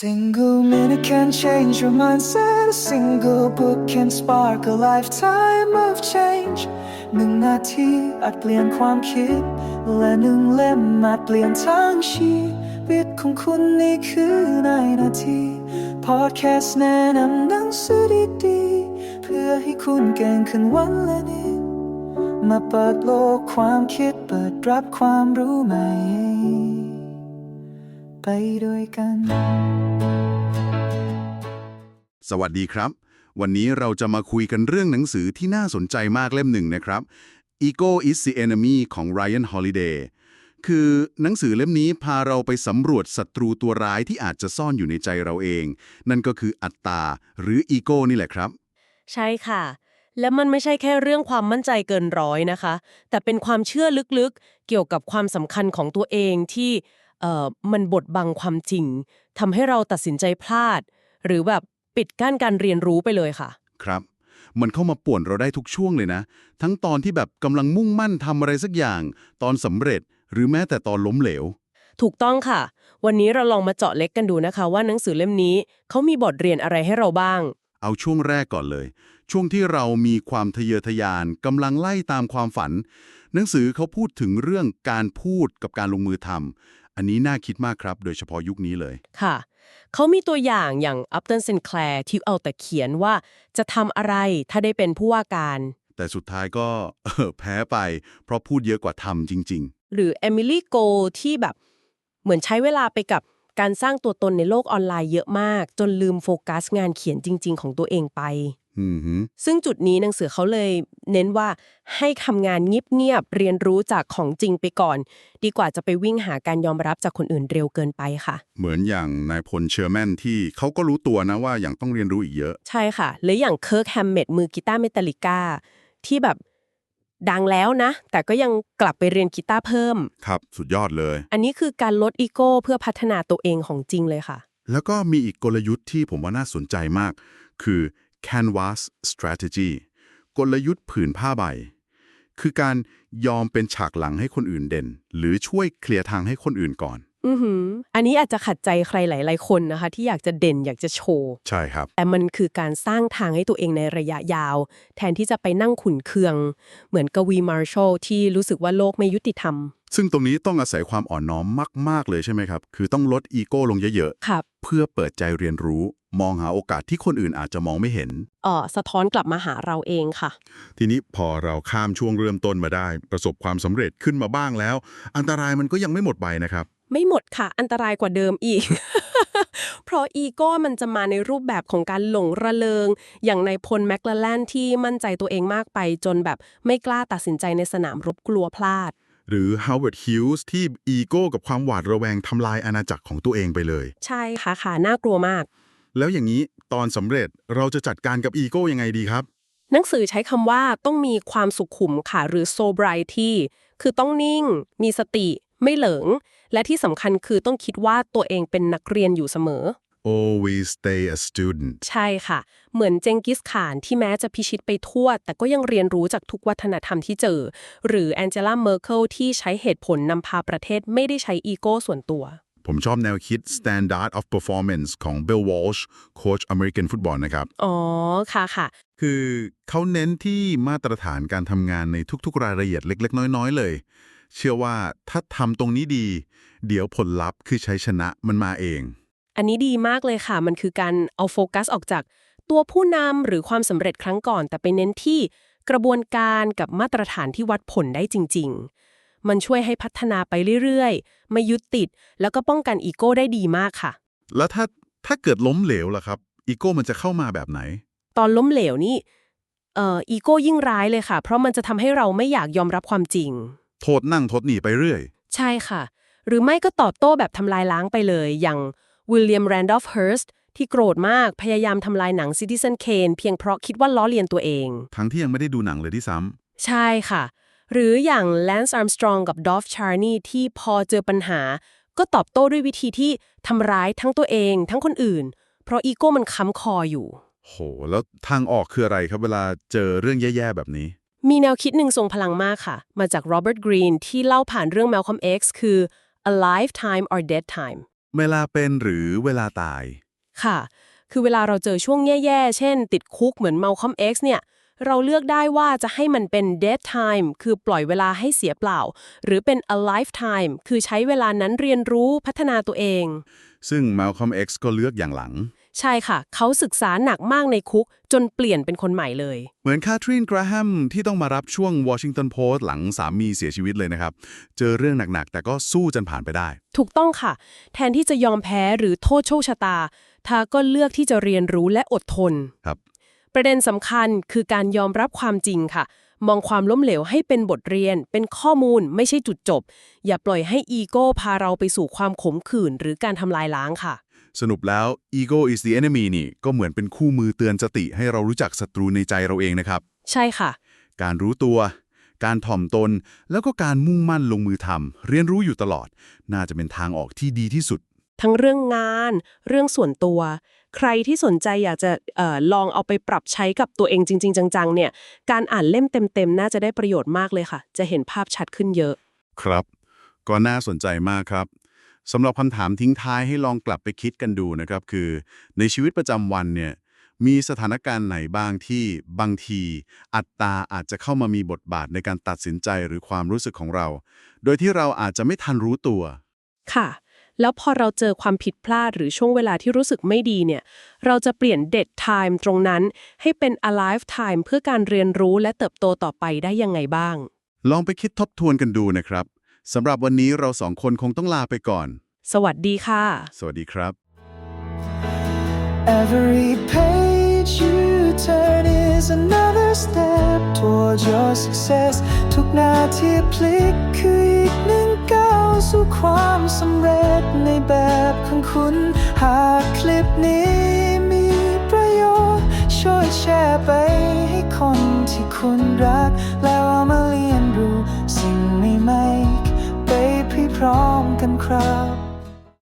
Single minute can change your mindset. A single book can spark a lifetime of change. 1 นาทีอาจเปลี่ยนความคิดและ1 เล่มอาจเปลี่ยนทั้งชีวิตของคุณนี่คือในนาที Podcast แนะนำหนังสือดีๆเพื่อให้คุณเก่งขึ้นวันละนิดมาเปิดโลกความคิดเปิดรับความรู้ใหม่ไปด้วยกัน สวัสดีครับ วันนี้เราจะมาคุยกันเรื่องหนังสือที่น่าสนใจมากเล่มหนึ่งนะครับ Ego is the Enemy ของ Ryan Holiday คือหนังสือเล่มนี้พาเราไปสำรวจศัตรูตัวร้ายที่อาจจะซ่อนอยู่ในใจเราเอง นั่นก็คืออัตตาหรืออีโก้นี่แหละครับ ใช่ค่ะ และมันไม่ใช่แค่เรื่องความมั่นใจเกินร้อยนะคะ แต่เป็นความเชื่อลึกๆ เกี่ยวกับความสำคัญของตัวเองที่มันบดบังความจริงทำให้เราตัดสินใจพลาด หรือแบบปิดกั้นการเรียนรู้ไปเลยค่ะ ครับ มันเข้ามาป่วนเราได้ทุกช่วงเลยนะ ทั้งตอนที่แบบกำลังมุ่งมั่นทำอะไรสักอย่าง ตอนสำเร็จ หรือแม้แต่ตอนล้มเหลว ถูกต้องค่ะ วันนี้เราลองมาเจาะเล็กกันดูนะคะว่าหนังสือเล่มนี้เขามีบทเรียนอะไรให้เราบ้าง เอาช่วงแรกก่อนเลย ช่วงที่เรามีความทะเยอทะยานกำลังไล่ตามความฝัน หนังสือเขาพูดถึงเรื่องการพูดกับการลงมือทำอันนี้น่าคิดมากครับ โดยเฉพาะยุคนี้เลย ค่ะ เขามีตัวอย่างอัปตัน เซนแคลร์ที่เอาแต่เขียนว่าจะทำอะไรถ้าได้เป็นผู้ว่าการ แต่สุดท้ายก็ แพ้ไป เพราะพูดเยอะกว่าทำจริง หรือเอมิลี่โกที่แบบเหมือนใช้เวลาไปกับการสร้างตัวตนในโลกออนไลน์เยอะมาก จนลืมโฟกัสงานเขียนจริง ๆ ของตัวเองไป ๆอือหือ ซึ่งจุดนี้หนังสือเขาเลยเน้นว่าให้ทำงานเงียบๆเรียนรู้จากของจริงไปก่อน ดีกว่าจะไปวิ่งหาการยอมรับจากคนอื่นเร็วเกินไปค่ะ เหมือนอย่างนายพลเชอร์แมนที่เขาก็รู้ตัวนะว่าอย่างต้องเรียนรู้อีกเยอะ ใช่ค่ะหรืออย่างเคิร์กแฮมเมตมือกีตาร์เมตัลลิก้าที่แบบดังแล้วนะ แต่ก็ยังกลับไปเรียนกีตาร์เพิ่ม ครับ สุดยอดเลย อันนี้คือการลดอีโก้เพื่อพัฒนาตัวเองของจริงเลยค่ะ แล้วก็มีอีกกลยุทธ์ที่ผมว่าน่าสนใจมาก คือ canvas strategy กลยุทธ์ผืนผ้าใบ คือการยอมเป็นฉากหลังให้คนอื่นเด่น หรือช่วยเคลียร์ทางให้คนอื่นก่อน อันนี้อาจจะขัดใจใครหลายๆคนนะคะที่อยากจะเด่นอยากจะโชว์ ใช่ครับ แต่มันคือการสร้างทางให้ตัวเองในระยะยาว แทนที่จะไปนั่งขุ่นเคือง เหมือนกวีมาร์ชอลที่รู้สึกว่าโลกไม่ยุติธรรม ซึ่งตรงนี้ต้องอาศัยความอ่อนน้อมมากๆเลยใช่ไหมครับ คือต้องลดอีโก้ลงเยอะ ครับ ๆ เพื่อเปิดใจเรียนรู้ มองหาโอกาสที่คนอื่นอาจจะมองไม่เห็น สะท้อนกลับมาหาเราเองค่ะ ทีนี้พอเราข้ามช่วงเริ่มต้นมาได้ ประสบความสำเร็จขึ้นมาบ้างแล้ว อันตรายมันก็ยังไม่หมดไปนะครับ ไม่หมดค่ะ อันตรายกว่าเดิมอีก เพราะอีโก้มันจะมาในรูปแบบของการหลงระเริง อย่างในพลแมคลาแลนที่มั่นใจตัวเองมากไปจนแบบไม่กล้าตัดสินใจในสนามรบกลัวพลาด หรือ Howard Hughes ที่อีโก้กับความหวาดระแวงทำลายอาณาจักรของตัวเองไปเลย ใช่ค่ะน่ากลัวมาก แล้วอย่างนี้ตอนสำเร็จเราจะจัดการกับอีโก้ยังไงดีครับ หนังสือใช้คำว่าต้องมีความสุขุมค่ะหรือ sobriety คือต้องนิ่ง มีสติ ไม่เหลิง และที่สำคัญคือต้องคิดว่าตัวเองเป็นนักเรียนอยู่เสมอ Always stay a student ใช่ค่ะ เหมือนเจงกิสข่านที่แม้จะพิชิตไปทั่ว แต่ก็ยังเรียนรู้จากทุกวัฒนธรรมที่เจอ หรือแองเจล่า เมอร์เคิลที่ใช้เหตุผลนำพาประเทศไม่ได้ใช้อีโก้ส่วนตัว ผมชอบแนวคิด Standard of Performance ของ Bill Walsh โค้ชอเมริกันฟุตบอลนะครับ อ๋อค่ะ คือเขาเน้นที่มาตรฐานการทำงานในทุกๆรายละเอียดเล็กๆน้อยๆเลย เชื่อว่าถ้าทำตรงนี้ดี เดี๋ยวผลลัพธ์คือชัยชนะมันมาเอง อันนี้ดีมากเลยค่ะ มันคือการเอาโฟกัสออกจากตัวผู้นำหรือความสำเร็จครั้งก่อน แต่ไปเน้นที่กระบวนการกับมาตรฐานที่วัดผลได้จริงๆ มันช่วยให้พัฒนาไปเรื่อยๆ ไม่ยึดติด แล้วก็ป้องกันอีโก้ได้ดีมากค่ะ แล้วถ้าเกิดล้มเหลวล่ะครับอีโก้มันจะเข้ามาแบบไหน ตอนล้มเหลวนี่อีโก้ยิ่งร้ายเลยค่ะ เพราะมันจะทำให้เราไม่อยากยอมรับความจริง โทษนั่งโทษหนีไปเรื่อย ใช่ค่ะ หรือไม่ก็ตอบโต้แบบทำลายล้างไปเลย อย่างวิลเลียม แรนดอลฟ์ เฮิร์สต์ที่โกรธมาก พยายามทำลายหนัง Citizen Kane เพียงเพราะคิดว่าล้อเลียนตัวเอง ทั้งที่ยังไม่ได้ดูหนังเลยที่ซ้ ใช่ค่ะ หรืออย่างแลนซ์ อาร์มสตรองกับดอล์ฟ ชาร์นีที่พอเจอปัญหา ก็ตอบโต้ด้วยวิธีที่ทำร้ายทั้งตัวเองทั้งคนอื่น เพราะอีโก้มันค้ำคออยู่ ำโห แล้วทางออกคืออะไรครับเวลาเจอเรื่องแย่ๆแบบนี้ มีแนวคิดหนึ่งทรงพลังมากค่ะ มาจากโรเบิร์ต กรีนที่เล่าผ่านเรื่อง Malcolm X คือ a lifetime or dead time เวลาเป็นหรือเวลาตาย ค่ะ คือเวลาเราเจอช่วงแย่ๆ เช่น ติดคุกเหมือน Malcolm X เนี่ย เราเลือกได้ว่าจะให้มันเป็น dead time คือปล่อยเวลาให้เสียเปล่า หรือเป็น a lifetime คือใช้เวลานั้นเรียนรู้พัฒนาตัวเอง ซึ่ง Malcolm X ก็เลือกอย่างหลัง ใช่ค่ะ เขาศึกษาหนักมากในคุกจนเปลี่ยนเป็นคนใหม่เลย เหมือนคาทรีน กราแฮมที่ต้องมารับช่วง Washington Post หลังสามีเสียชีวิตเลยนะครับ เจอเรื่องหนักๆ แต่ก็สู้จนผ่านไปได้ ถูกต้องค่ะ แทนที่จะยอมแพ้หรือโทษโชคชะตาเธอก็เลือกที่จะเรียนรู้และอดทน ครับ ประเด็นสำคัญคือการยอมรับความจริงค่ะ มองความล้มเหลวให้เป็นบทเรียน เป็นข้อมูลไม่ใช่จุดจบ อย่าปล่อยให้อีโก้พาเราไปสู่ความขมขื่นหรือการทำลายล้างค่ะ สรุปแล้ว ego is the enemy นี่ก็เหมือนเป็นคู่มือเตือนสติให้เรารู้จักศัตรูในใจเราเองนะครับ ใช่ค่ะ การรู้ตัว การถ่อมตน แล้วก็การมุ่งมั่นลงมือทำเรียนรู้อยู่ตลอด น่าจะเป็นทางออกที่ดีที่สุด ทั้งเรื่องงาน เรื่องส่วนตัว ใครที่สนใจอยากจะลองเอาไปปรับใช้กับตัวเองจริงๆจังๆเนี่ย การอ่านเล่มเต็มๆน่าจะได้ประโยชน์มากเลยค่ะ จะเห็นภาพชัดขึ้นเยอะ ครับก็น่าสนใจมากครับสำหรับคำถามทิ้งท้ายให้ลองกลับไปคิดกันดูนะครับคือในชีวิตประจำวันเนี่ยมีสถานการณ์ไหนบ้างที่บางทีอัตตาอาจจะเข้ามามีบทบาทในการตัดสินใจหรือความรู้สึกของเรา โดยที่เราอาจจะไม่ทันรู้ตัว ค่ะ แล้วพอเราเจอความผิดพลาดหรือช่วงเวลาที่รู้สึกไม่ดีเนี่ยเราจะเปลี่ยน dead time ตรงนั้นให้เป็น alive time เพื่อการเรียนรู้และเติบโตต่อไปได้ยังไงบ้าง ลองไปคิดทบทวนกันดูนะครับสำหรับวันนี้เราสองคนคงต้องลาไปก่อน สวัสดีค่ะ สวัสดีครับ Every page you turn is another step towards your success ทุกนาทีพลิกคืออีกหนึ่งก้าวสู่ความสำเร็จในแบบของคุณ หากคลิปนี้มีประโยชน์ช่วยแชร์ไปให้คนที่คุณรัก แล้วเอามาเรียนรู้สิ่งใหม่ๆไปพร้อมๆกันครับ